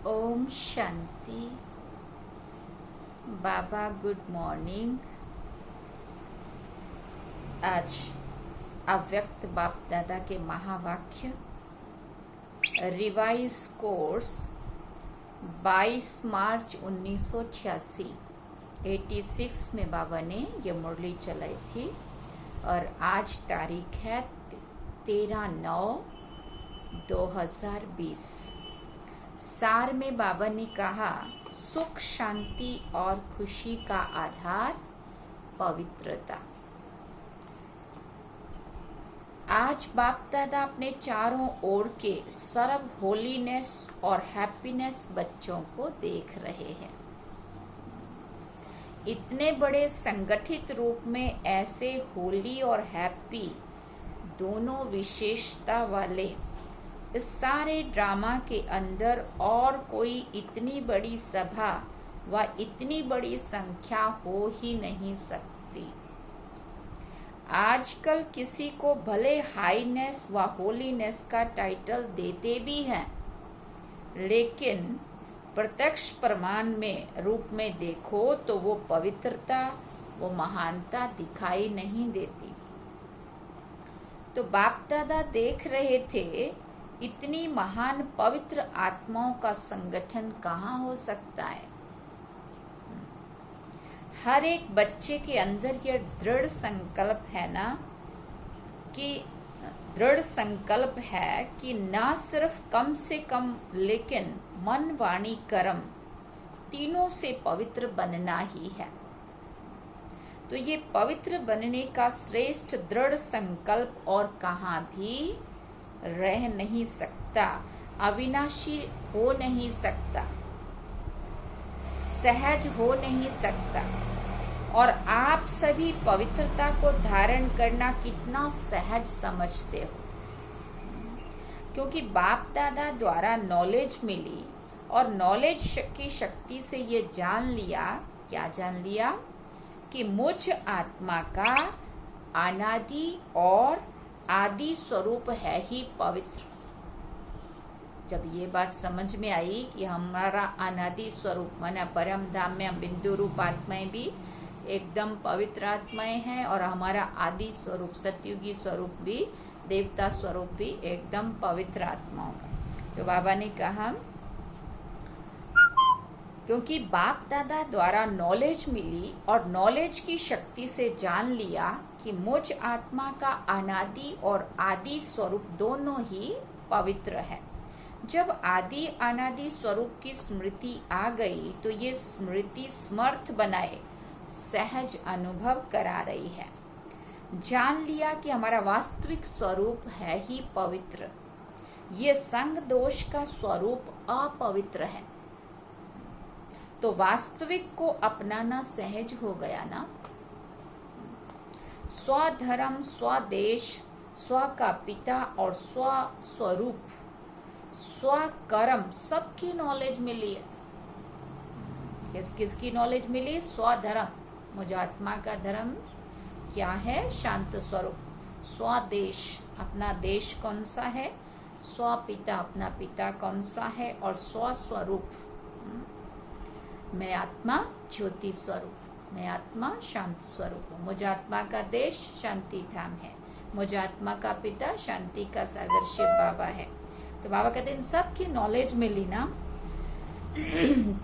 ओम शांति। बाबा good morning. आज अव्यक्त बाप दादा के महावाक्य रिवाइज कोर्स 22 मार्च 1986 86 में बाबा ने ये मुरली चलाई थी और आज तारीख है 13/9/2020। सार में बाबा ने कहा, सुख शांति और खुशी का आधार पवित्रता। आज बाप दादा अपने चारों ओर के सर्व होलीनेस और हैप्पीनेस बच्चों को देख रहे हैं। इतने बड़े संगठित रूप में ऐसे होली और हैप्पी दोनों विशेषता वाले इस सारे ड्रामा के अंदर और कोई इतनी बड़ी सभा व इतनी बड़ी संख्या हो ही नहीं सकती। आजकल किसी को भले हाईनेस व होलीनेस का टाइटल देते भी हैं, लेकिन प्रत्यक्ष प्रमाण में रूप में देखो तो वो पवित्रता, वो महानता दिखाई नहीं देती। तो बाप दादा देख रहे थे, इतनी महान पवित्र आत्माओं का संगठन कहाँ हो सकता है। हर एक बच्चे के अंदर यह दृढ़ संकल्प है ना, कि दृढ़ संकल्प है कि ना सिर्फ कम से कम लेकिन मन वाणी कर्म तीनों से पवित्र बनना ही है। तो ये पवित्र बनने का श्रेष्ठ दृढ़ संकल्प और कहाँ भी रह नहीं सकता, अविनाशी हो नहीं सकता, सहज हो नहीं सकता। और आप सभी पवित्रता को धारण करना कितना सहज समझते हो, क्योंकि बाप दादा द्वारा नॉलेज मिली और नॉलेज की शक्ति से ये जान लिया, क्या जान लिया, कि मुझ आत्मा का अनादि और आदि स्वरूप है ही पवित्र। जब ये बात समझ में आई कि हमारा अनादि स्वरूप माना परम धाम में हम बिंदु रूप आत्माएं भी एकदम पवित्र आत्माएं हैं और हमारा आदि स्वरूप सतयुगी स्वरूप भी, देवता स्वरूप भी एकदम पवित्र आत्माओं का। तो बाबा ने कहा, क्योंकि बाप दादा द्वारा नॉलेज मिली और नॉलेज की शक्ति से जान लिया कि मुझ आत्मा का अनादि और आदि स्वरूप दोनों ही पवित्र है। जब आदि अनादि स्वरूप की स्मृति आ गई तो ये स्मृति समर्थ बनाए सहज अनुभव करा रही है। जान लिया कि हमारा वास्तविक स्वरूप है ही पवित्र, ये संग दोष का स्वरूप अपवित्र है। तो वास्तविक को अपनाना सहज हो गया ना। स्वधर्म, स्वदेश, स्व का पिता और स्व स्वरूप, स्वकर्म सबकी नॉलेज मिली है। किसकी नॉलेज मिली? स्वधर्म, मुझ आत्मा का धर्म क्या है? शांत स्वरूप। स्वदेश, अपना देश कौन सा है? स्वपिता, अपना पिता कौन सा है? और स्वस्वरूप, मैं आत्मा ज्योति स्वरूप, मैं आत्मा शांत स्वरूप हूँ। मुझ आत्मा का देश शांति धाम है, मुझ आत्मा का पिता शांति का सागर शिव बाबा है। तो बाबा कहते हैं इन सब की नॉलेज मिली ना,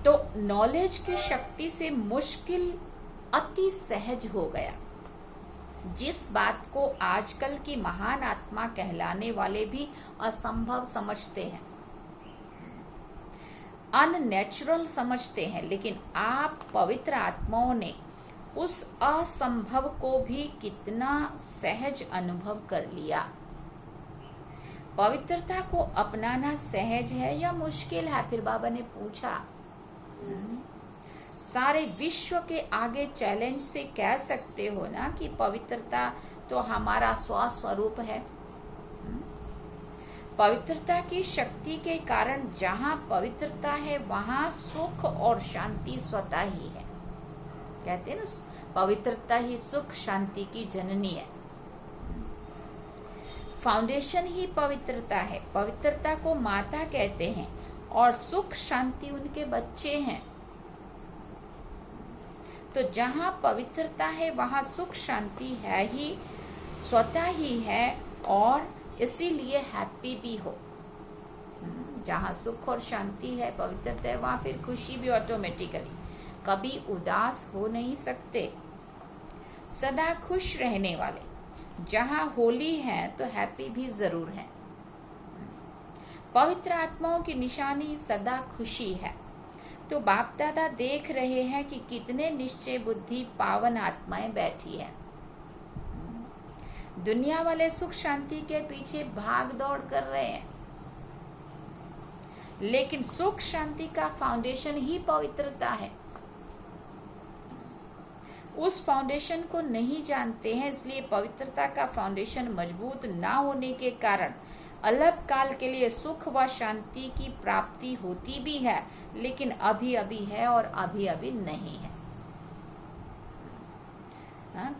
तो नॉलेज की शक्ति से मुश्किल अति सहज हो गया। जिस बात को आजकल की महान आत्मा कहलाने वाले भी असंभव समझते हैं, अननेचुरल समझते हैं, लेकिन आप पवित्र आत्माओं ने उस असंभव को भी कितना सहज अनुभव कर लिया। पवित्रता को अपनाना सहज है या मुश्किल है? फिर बाबा ने पूछा। सारे विश्व के आगे चैलेंज से कह सकते हो ना कि पवित्रता तो हमारा स्वस्वरूप है। पवित्रता की शक्ति के कारण जहाँ पवित्रता है वहाँ सुख और शांति स्वतः ही है। कहते हैं ना, पवित्रता ही सुख शांति की जननी है। फाउंडेशन ही पवित्रता है। पवित्रता को माता कहते हैं और सुख शांति उनके बच्चे हैं। तो जहां पवित्रता है वहां सुख शांति है ही, स्वतः ही है, और इसीलिए हैप्पी भी हो। जहां सुख और शांति है, पवित्रता है, वहां फिर खुशी भी ऑटोमेटिकली, कभी उदास हो नहीं सकते, सदा खुश रहने वाले। जहां होली है तो हैप्पी भी जरूर है। पवित्र आत्माओं की निशानी सदा खुशी है। तो बाप दादा देख रहे हैं कि कितने निश्चय बुद्धि पावन आत्माएं बैठी है। दुनिया वाले सुख शांति के पीछे भाग दौड़ कर रहे हैं, लेकिन सुख शांति का फाउंडेशन ही पवित्रता है। उस फाउंडेशन को नहीं जानते हैं, इसलिए पवित्रता का फाउंडेशन मजबूत ना होने के कारण अल्प काल के लिए सुख व शांति की प्राप्ति होती भी है, लेकिन अभी अभी है और अभी अभी नहीं है।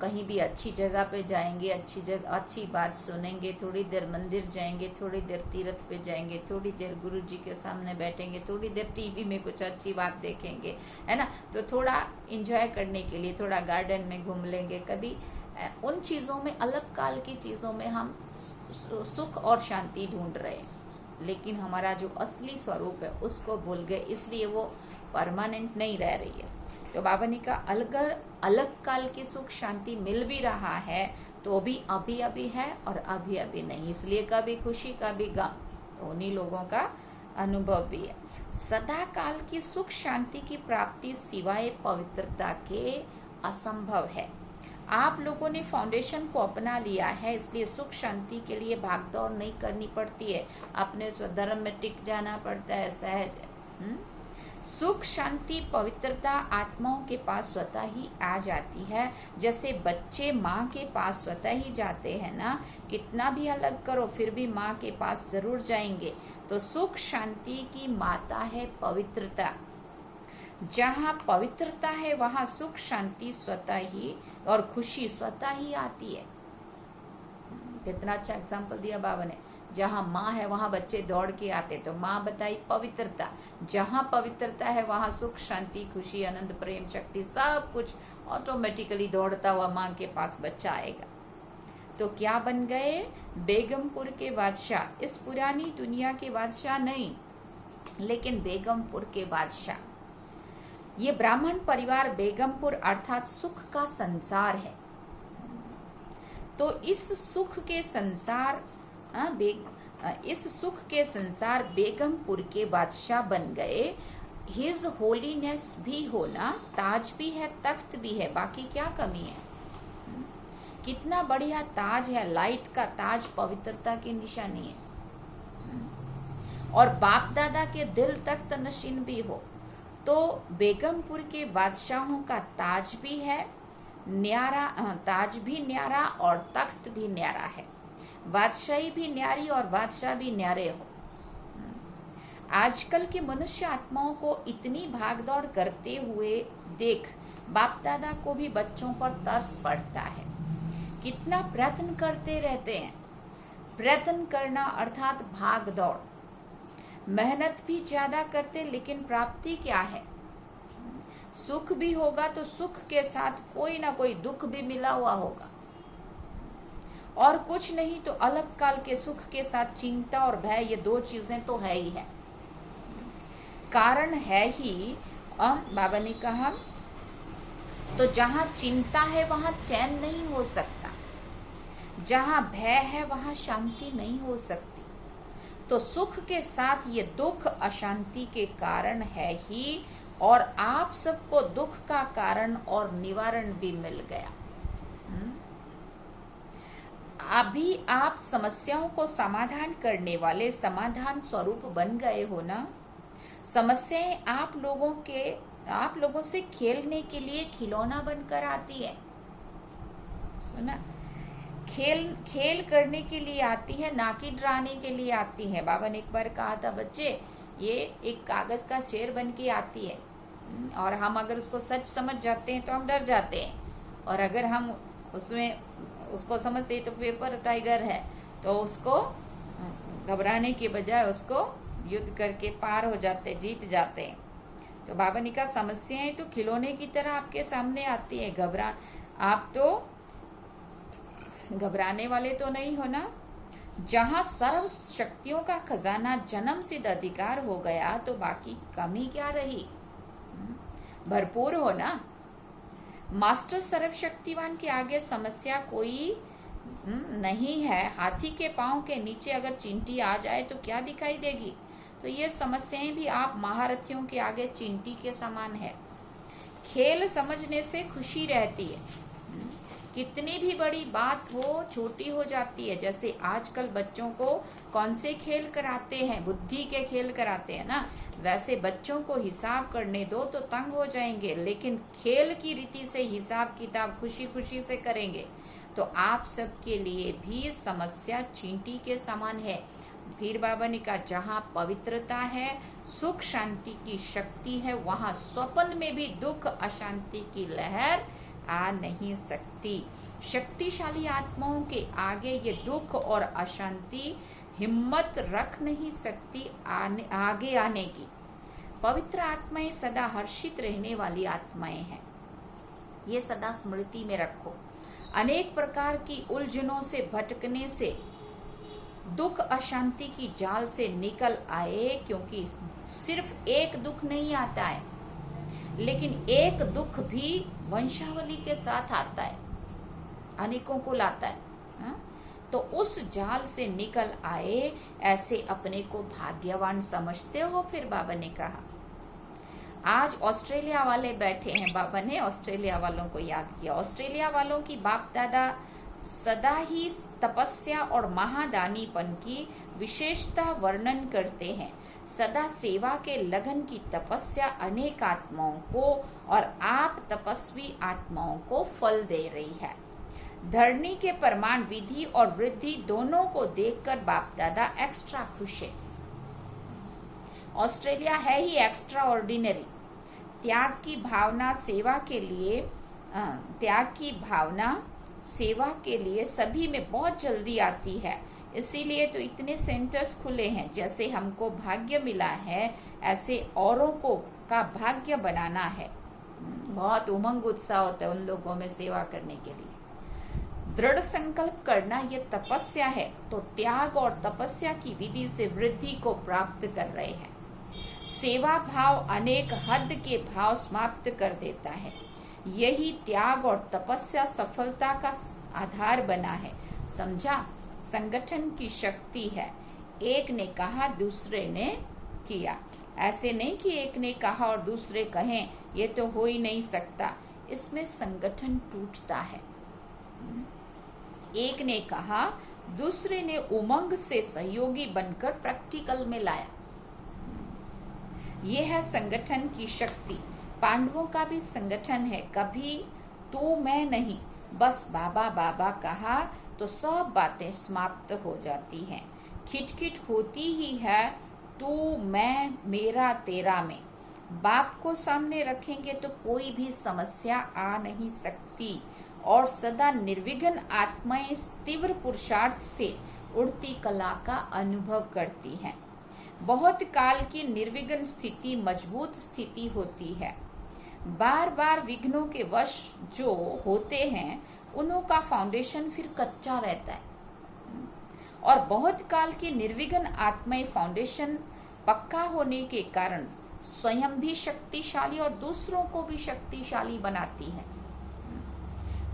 कहीं भी अच्छी जगह पे जाएंगे, अच्छी बात सुनेंगे, थोड़ी देर मंदिर जाएंगे, थोड़ी देर तीर्थ पे जाएंगे, थोड़ी देर गुरु जी के सामने बैठेंगे, थोड़ी देर टीवी में कुछ अच्छी बात देखेंगे, है ना, तो थोड़ा एंजॉय करने के लिए थोड़ा गार्डन में घूम लेंगे। कभी उन चीजों में, अलग काल की चीजों में हम सुख और शांति ढूंढ रहे हैं, लेकिन हमारा जो असली स्वरूप है उसको भूल गए, इसलिए वो परमानेंट नहीं रह रही है। तो बाबा ने कहा अलग काल की सुख शांति मिल भी रहा है तो भी अभी अभी है और अभी अभी नहीं, इसलिए कभी खुशी कभी गम, तो उन्हीं लोगों का अनुभव भी है। सदा काल की सुख शांति की प्राप्ति सिवाय पवित्रता के असंभव है। आप लोगों ने फाउंडेशन को अपना लिया है, इसलिए सुख शांति के लिए भागदौड़ नहीं करनी पड़ती है, अपने स्वधर्म में टिक जाना पड़ता है, सहज है। सुख शांति पवित्रता आत्माओं के पास स्वतः ही आ जाती है, जैसे बच्चे माँ के पास स्वतः ही जाते हैं ना, कितना भी अलग करो फिर भी माँ के पास जरूर जाएंगे। तो सुख शांति की माता है पवित्रता। जहाँ पवित्रता है वहाँ सुख शांति स्वतः ही और खुशी स्वतः ही आती है। कितना अच्छा एग्जाम्पल दिया बाबा ने। जहाँ माँ है वहाँ बच्चे दौड़ के आते, तो माँ बताई पवित्रता। जहाँ पवित्रता है वहाँ सुख शांति खुशी आनंद प्रेम शक्ति सब कुछ ऑटोमेटिकली दौड़ता हुआ माँ के पास बच्चा आएगा। तो क्या बन गए? बेगमपुर के बादशाह। इस पुरानी दुनिया के बादशाह नहीं, लेकिन बेगमपुर के बादशाह। ये ब्राह्मण परिवार बेगमपुर अर्थात सुख का संसार है। तो इस सुख के संसार बेगमपुर के बादशाह बन गए। हिज होलीनेस भी होना, ताज भी है, तख्त भी है, बाकी क्या कमी है? कितना बढ़िया ताज है, लाइट का ताज पवित्रता की निशानी है। और बाप दादा के दिल तख्त नशीन भी हो, तो बेगमपुर के बादशाहों का ताज भी है न्यारा, ताज भी न्यारा और तख्त भी न्यारा है। बादशाही भी न्यारी और बादशाह भी न्यारे हो। आजकल के मनुष्य आत्माओं को इतनी भागदौड़ करते हुए देख बाप दादा को भी बच्चों पर तरस पड़ता है। कितना प्रयत्न करते रहते हैं। प्रयत्न करना अर्थात भाग दौड़, मेहनत भी ज्यादा करते, लेकिन प्राप्ति क्या है? सुख भी होगा तो सुख के साथ कोई ना कोई दुख भी मिला हुआ होगा, और कुछ नहीं तो अल्प काल के सुख के साथ चिंता और भय, ये दो चीजें तो है ही है, कारण है ही। बाबा ने कहा तो जहां चिंता है वहां चैन नहीं हो सकता, जहां भय है वहां शांति नहीं हो सकती। तो सुख के साथ ये दुख अशांति के कारण है ही, और आप सबको दुख का कारण और निवारण भी मिल गया। अभी आप समस्याओं को समाधान करने वाले समाधान स्वरूप बन गए हो ना। समस्याएं आप लोगों से खेलने के लिए खिलौना बनकर आती है, सुना? खेल करने के लिए आती है, ना कि डराने के लिए आती है। बाबा ने एक बार कहा था, बच्चे ये एक कागज का शेर बन के आती है, और हम अगर उसको सच समझ जाते हैं तो हम डर जाते हैं, और अगर हम उसको समझते हैं तो पेपर टाइगर है, तो उसको घबराने के बजाय उसको युद्ध करके पार हो जाते, जीत जाते हैं। तो बाबा ने कहा समस्याएं तो खिलौने की तरह आपके सामने आती है, आप तो घबराने वाले तो नहीं हो ना। जहां सर्व शक्तियों का खजाना जन्म सिद्ध अधिकार हो गया तो बाकी कमी क्या रही? भरपूर हो ना। मास्टर सर्वशक्तिवान के आगे समस्या कोई नहीं है। हाथी के पांव के नीचे अगर चींटी आ जाए तो क्या दिखाई देगी? तो ये समस्याएं भी आप महारथियों के आगे चींटी के समान है। खेल समझने से खुशी रहती है। कितनी भी बड़ी बात हो छोटी हो जाती है। जैसे आजकल बच्चों को कौन से खेल कराते हैं? बुद्धि के खेल कराते हैं ना। वैसे बच्चों को हिसाब करने दो तो तंग हो जाएंगे, लेकिन खेल की रीति से हिसाब किताब खुशी खुशी से करेंगे। तो आप सबके लिए भी समस्या चींटी के समान है। फिर बाबा ने कहा जहाँ पवित्रता है, सुख शांति की शक्ति है, वहाँ स्वप्न में भी दुख अशांति की लहर आ नहीं सकती। शक्तिशाली आत्माओं के आगे ये दुख और अशांति हिम्मत रख नहीं सकती आगे आने की। पवित्र आत्माएं सदा हर्षित रहने वाली आत्माएं हैं, ये सदा स्मृति में रखो। अनेक प्रकार की उलझनों से भटकने से, दुख अशांति की जाल से निकल आए, क्योंकि सिर्फ एक दुख नहीं आता है, लेकिन एक दुख भी वंशावली के साथ आता है, अनेकों को लाता है। तो उस जाल से निकल आए, ऐसे अपने को भाग्यवान समझते हो? फिर बाबा ने कहा आज ऑस्ट्रेलिया वाले बैठे हैं। बाबा ने ऑस्ट्रेलिया वालों को याद किया। ऑस्ट्रेलिया वालों की बाप दादा सदा ही तपस्या और महादानीपन की विशेषता वर्णन करते हैं। सदा सेवा के लगन की तपस्या अनेक आत्माओं को और आप तपस्वी आत्माओं को फल दे रही है। धरनी के प्रमाण विधि और वृद्धि दोनों को देखकर बाप दादा एक्स्ट्रा खुश है। ऑस्ट्रेलिया है ही एक्स्ट्रा ऑर्डिनरी। त्याग की भावना सेवा के लिए सभी में बहुत जल्दी आती है। इसीलिए तो इतने सेंटर्स खुले हैं। जैसे हमको भाग्य मिला है, ऐसे औरों को का भाग्य बनाना है। बहुत उमंग उत्साह होता है उन लोगों में सेवा करने के लिए। दृढ़ संकल्प करना ये तपस्या है। तो त्याग और तपस्या की विधि से वृद्धि को प्राप्त कर रहे हैं। सेवा भाव अनेक हद के भाव समाप्त कर देता है। यही त्याग और तपस्या सफलता का आधार बना है। समझा? संगठन की शक्ति है। एक ने कहा दूसरे ने किया। ऐसे नहीं कि एक ने कहा और दूसरे कहें ये तो हो ही नहीं सकता। इसमें संगठन टूटता है। एक ने कहा, दूसरे ने उमंग से सहयोगी बनकर प्रैक्टिकल में लाया। यह है संगठन की शक्ति। पांडवों का भी संगठन है। कभी तू मैं नहीं, बस बाबा बाबा कहा तो सब बातें समाप्त हो जाती हैं। खिटखिट होती ही है तू मैं मेरा तेरा में। बाप को सामने रखेंगे तो कोई भी समस्या आ नहीं सकती। और सदा निर्विघ्न आत्माएं तीव्र पुरुषार्थ से उड़ती कला का अनुभव करती हैं। बहुत काल की निर्विघ्न स्थिति मजबूत स्थिति होती है। बार बार विघ्नों के वश जो होते हैं उन्हों का फाउंडेशन फिर कच्चा रहता है। और बहुत काल की निर्विघ्न आत्माएं फाउंडेशन पक्का होने के कारण स्वयं भी शक्तिशाली और दूसरों को भी शक्तिशाली बनाती है।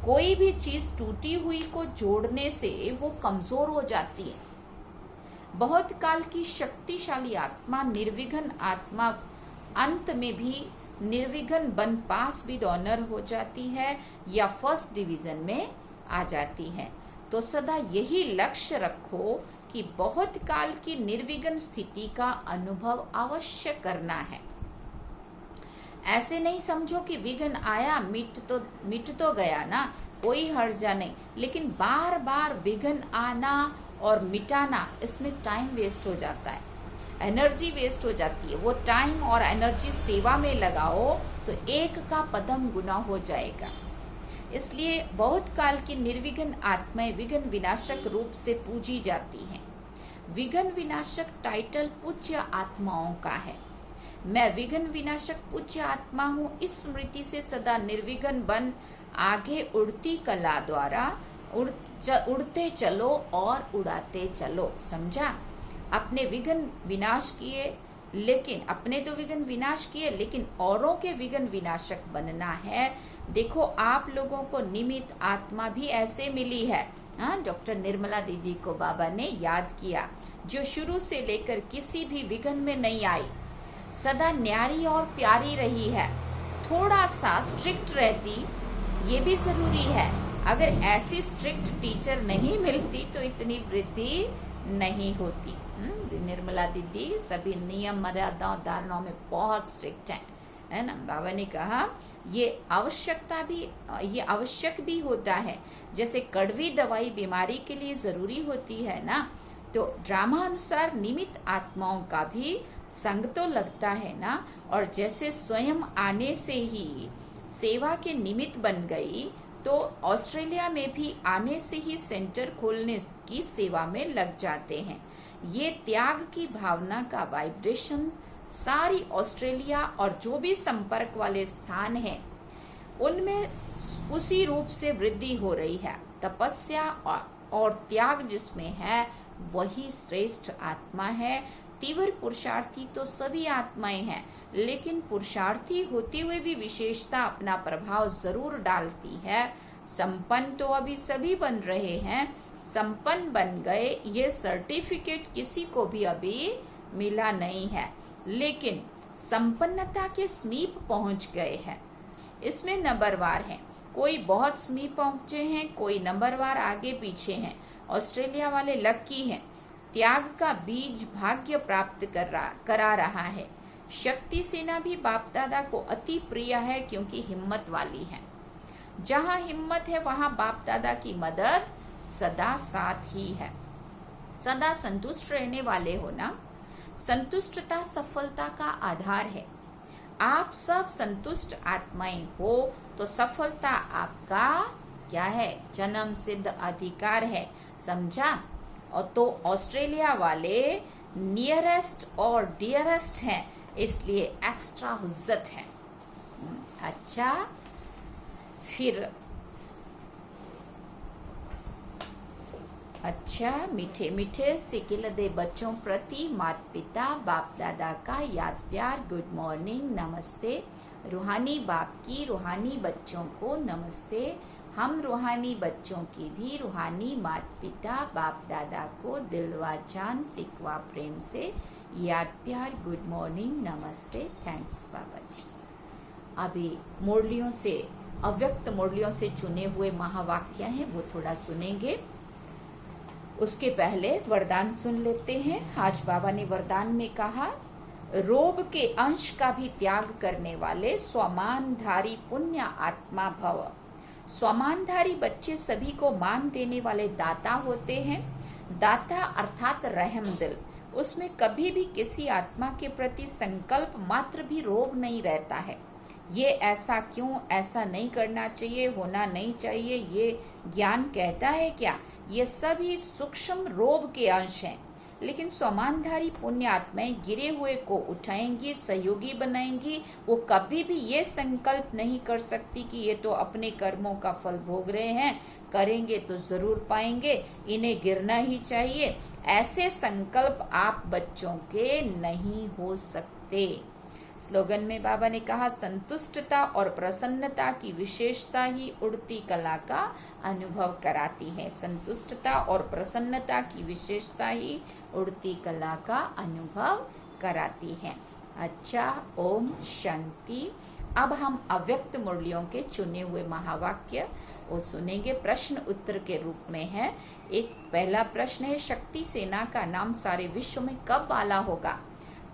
कोई भी चीज टूटी हुई को जोड़ने से वो कमजोर हो जाती है। बहुत काल की शक्तिशाली आत्मा निर्विघ्न आत्मा अंत में भी निर्विघ्न बन पास विद ऑनर हो जाती है या फर्स्ट डिवीजन में आ जाती है। तो सदा यही लक्ष्य रखो कि बहुत काल की निर्विघ्न स्थिति का अनुभव अवश्य करना है। ऐसे नहीं समझो कि विघ्न आया मिट तो गया ना, कोई हर्जा नहीं, लेकिन बार बार विघ्न आना और मिटाना, इसमें टाइम वेस्ट हो जाता है, एनर्जी वेस्ट हो जाती है। वो टाइम और एनर्जी सेवा में लगाओ तो एक का पदम गुना हो जाएगा। इसलिए बहुत काल की निर्विघ्न आत्माएं विघ्न विनाशक रूप से पूजी जाती हैं। विघ्न विनाशक टाइटल पूज्य आत्माओं का है। मैं विघ्न विनाशक पूज्य आत्मा हूँ, इस स्मृति से सदा निर्विघ्न बन आगे उड़ती कला द्वारा उड़ते चलो और उड़ाते चलो। समझा? अपने विघ्न विनाश किए, लेकिन अपने तो विघ्न विनाश किए, लेकिन औरों के विघ्न विनाशक बनना है। देखो, आप लोगों को निमित्त आत्मा भी ऐसे मिली है। हाँ, डॉक्टर निर्मला दीदी को बाबा ने याद किया, जो शुरू से लेकर किसी भी विघ्न में नहीं आई, सदा न्यारी और प्यारी रही है। थोड़ा सा स्ट्रिक्ट रहती, ये भी जरूरी है। अगर ऐसी स्ट्रिक्ट टीचर नहीं मिलती तो इतनी वृद्धि नहीं होती। निर्मला दीदी सभी नियम मर्यादाओं धारणाओं में बहुत स्ट्रिक्ट है ना। बाबा ने कहा ये आवश्यक भी होता है। जैसे कड़वी दवाई बीमारी के लिए जरूरी होती है ना, तो ड्रामा अनुसार निमित्त आत्माओं का भी संग तो लगता है ना। और जैसे स्वयं आने से ही सेवा के निमित्त बन गई, तो ऑस्ट्रेलिया में भी आने से ही सेंटर खोलने की सेवा में लग जाते हैं। ये त्याग की भावना का वाइब्रेशन सारी ऑस्ट्रेलिया और जो भी संपर्क वाले स्थान हैं, उनमें उसी रूप से वृद्धि हो रही है। तपस्या और त्याग जिसमें है, वही श्रेष्ठ आत्मा है। तीव्र पुरुषार्थी तो सभी आत्माएं हैं, लेकिन पुरुषार्थी होते हुए भी विशेषता अपना प्रभाव जरूर डालती है। संपन्न तो अभी सभी बन रहे हैं, संपन्न बन गए, ये सर्टिफिकेट किसी को भी अभी मिला नहीं है, लेकिन संपन्नता के समीप पहुंच गए हैं। इसमें नंबरवार हैं, कोई बहुत समीप पहुंचे हैं, कोई नंबरवार आगे पीछे हैं। ऑस्ट्रेलिया वाले लक्की हैं, त्याग का बीज भाग्य प्राप्त करा रहा है। शक्ति सेना भी बाप दादा को अति प्रिय है, क्योंकि हिम्मत वाली है। जहाँ हिम्मत है वहाँ बाप दादा की मदद सदा साथ ही है। सदा संतुष्ट रहने वाले हो ना। संतुष्टता सफलता का आधार है। आप सब संतुष्ट आत्माएं हो तो सफलता आपका क्या है? जन्म सिद्ध अधिकार है। समझा? और तो ऑस्ट्रेलिया वाले नियरेस्ट और डियरेस्ट हैं, इसलिए एक्स्ट्रा हुज्जत है। अच्छा, फिर मीठे मीठे सिकिलदे बच्चों प्रति माता पिता बाप दादा का याद प्यार, गुड मॉर्निंग, नमस्ते। रूहानी बाप की रूहानी बच्चों को नमस्ते। हम रूहानी बच्चों की भी रूहानी माता पिता बाप दादा को दिलवा जान सिकवा प्रेम से याद प्यार, गुड मॉर्निंग, नमस्ते, थैंक्स बाबा जी। अभी मुरलियों से, अव्यक्त मुरलियों से चुने हुए महावाक्य हैं, वो थोड़ा सुनेंगे। उसके पहले वरदान सुन लेते हैं। आज बाबा ने वरदान में कहा, रोब के अंश का भी त्याग करने वाले स्वमानधारी पुण्य आत्मा भव। स्वमानधारी बच्चे सभी को मान देने वाले दाता होते हैं। दाता अर्थात रहम दिल, उसमें कभी भी किसी आत्मा के प्रति संकल्प मात्र भी रोब नहीं रहता है। ये ऐसा क्यों, ऐसा नहीं करना चाहिए, होना नहीं चाहिए, ये ज्ञान कहता है क्या? ये सभी सूक्ष्म रोब के अंश हैं। लेकिन स्वमानधारी पुण्य आत्माएं गिरे हुए को उठाएंगी, सहयोगी बनाएंगी। वो कभी भी ये संकल्प नहीं कर सकती कि ये तो अपने कर्मों का फल भोग रहे हैं, करेंगे तो जरूर पाएंगे, इन्हें गिरना ही चाहिए। ऐसे संकल्प आप बच्चों के नहीं हो सकते। स्लोगन में बाबा ने कहा, संतुष्टता और प्रसन्नता की विशेषता ही उड़ती कला का अनुभव कराती है। संतुष्टता और प्रसन्नता की विशेषता ही उड़ती कला का अनुभव कराती है। अच्छा, ओम शांति। अब हम अव्यक्त मुरलियों के चुने हुए महावाक्य वो सुनेंगे, प्रश्न उत्तर के रूप में है। एक पहला प्रश्न है, शक्ति सेना का नाम सारे विश्व में कब आला होगा?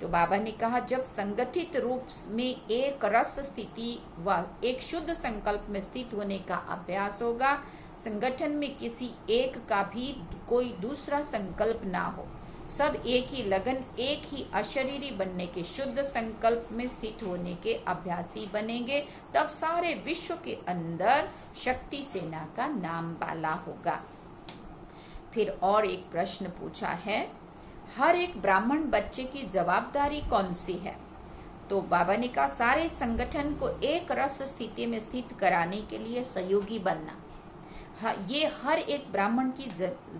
तो बाबा ने कहा, जब संगठित रूप में एक रस स्थिति व एक शुद्ध संकल्प में स्थित होने का अभ्यास होगा। संगठन में किसी एक का भी कोई दूसरा संकल्प ना हो, सब एक ही लगन, एक ही अशरीरी बनने के शुद्ध संकल्प में स्थित होने के अभ्यासी बनेंगे। तब सारे विश्व के अंदर शक्ति सेना का नाम वाला होगा। फिर और एक प्रश्न पूछा है, हर एक ब्राह्मण बच्चे की जवाबदारी कौन सी है? तो बाबा ने कहा सारे संगठन को एक रस स्थिति में स्थित कराने के लिए सहयोगी बनना, ये हर एक ब्राह्मण की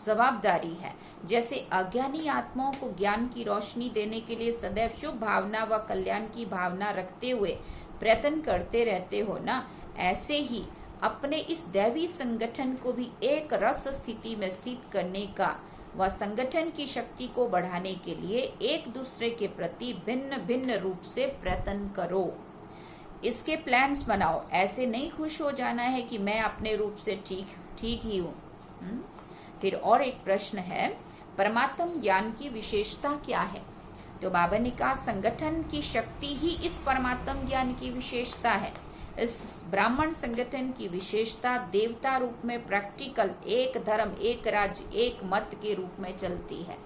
जवाबदारी है। जैसे अज्ञानी आत्माओं को ज्ञान की रोशनी देने के लिए सदैव शुभ भावना व कल्याण की भावना रखते हुए प्रयत्न करते रहते हो ना, ऐसे ही अपने इस दैवी संगठन को भी एक रस स्थिति में स्थित करने का व संगठन की शक्ति को बढ़ाने के लिए एक दूसरे के प्रति भिन्न भिन्न रूप से प्रयत्न करो। इसके प्लान्स बनाओ। ऐसे नहीं खुश हो जाना है कि मैं अपने रूप से ठीक ही हूँ। फिर और एक प्रश्न है, परमात्म ज्ञान की विशेषता क्या है? तो बाबा ने कहा संगठन की शक्ति ही इस परमात्म ज्ञान की विशेषता है। इस ब्राह्मण संगठन की विशेषता देवता रूप में प्रैक्टिकल एक धर्म एक राज्य एक मत के रूप में चलती है।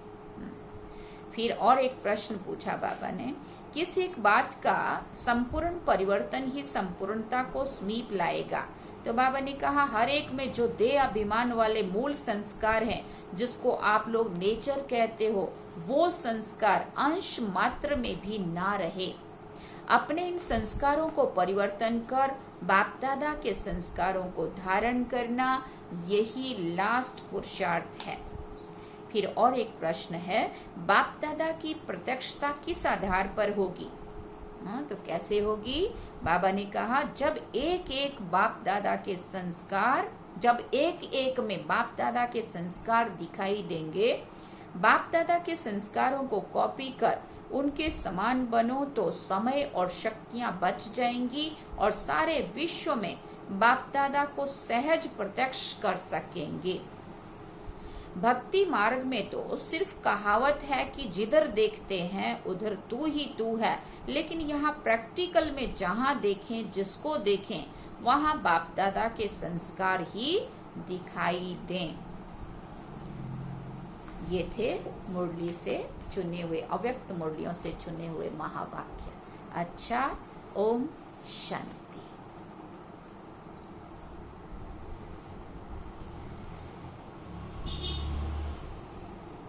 फिर और एक प्रश्न पूछा बाबा ने, किस एक बात का संपूर्ण परिवर्तन ही संपूर्णता को समीप लाएगा? तो बाबा ने कहा हर एक में जो देह अभिमान वाले मूल संस्कार हैं, जिसको आप लोग नेचर कहते हो, वो संस्कार अंश मात्र में भी ना रहे। अपने इन संस्कारों को परिवर्तन कर बाप दादा के संस्कारों को धारण करना, यही लास्ट पुरुषार्थ है। फिर और एक प्रश्न है, बाप दादा की प्रत्यक्षता किस आधार पर होगी? तो कैसे होगी? बाबा ने कहा जब एक एक बाप दादा के संस्कार, जब एक एक में बाप दादा के संस्कार दिखाई देंगे, बाप दादा के संस्कारों को कॉपी कर उनके समान बनो तो समय और शक्तियां बच जाएंगी और सारे विश्व में बाप दादा को सहज प्रत्यक्ष कर सकेंगे। भक्ति मार्ग में तो सिर्फ कहावत है कि जिधर देखते हैं उधर तू ही तू है, लेकिन यहाँ प्रैक्टिकल में जहाँ देखें, जिसको देखें, वहाँ बाप दादा के संस्कार ही दिखाई दें। ये थे मुरली से चुने हुए, अव्यक्त मुरलियों से चुने हुए महावाक्य। अच्छा, ओम शांति।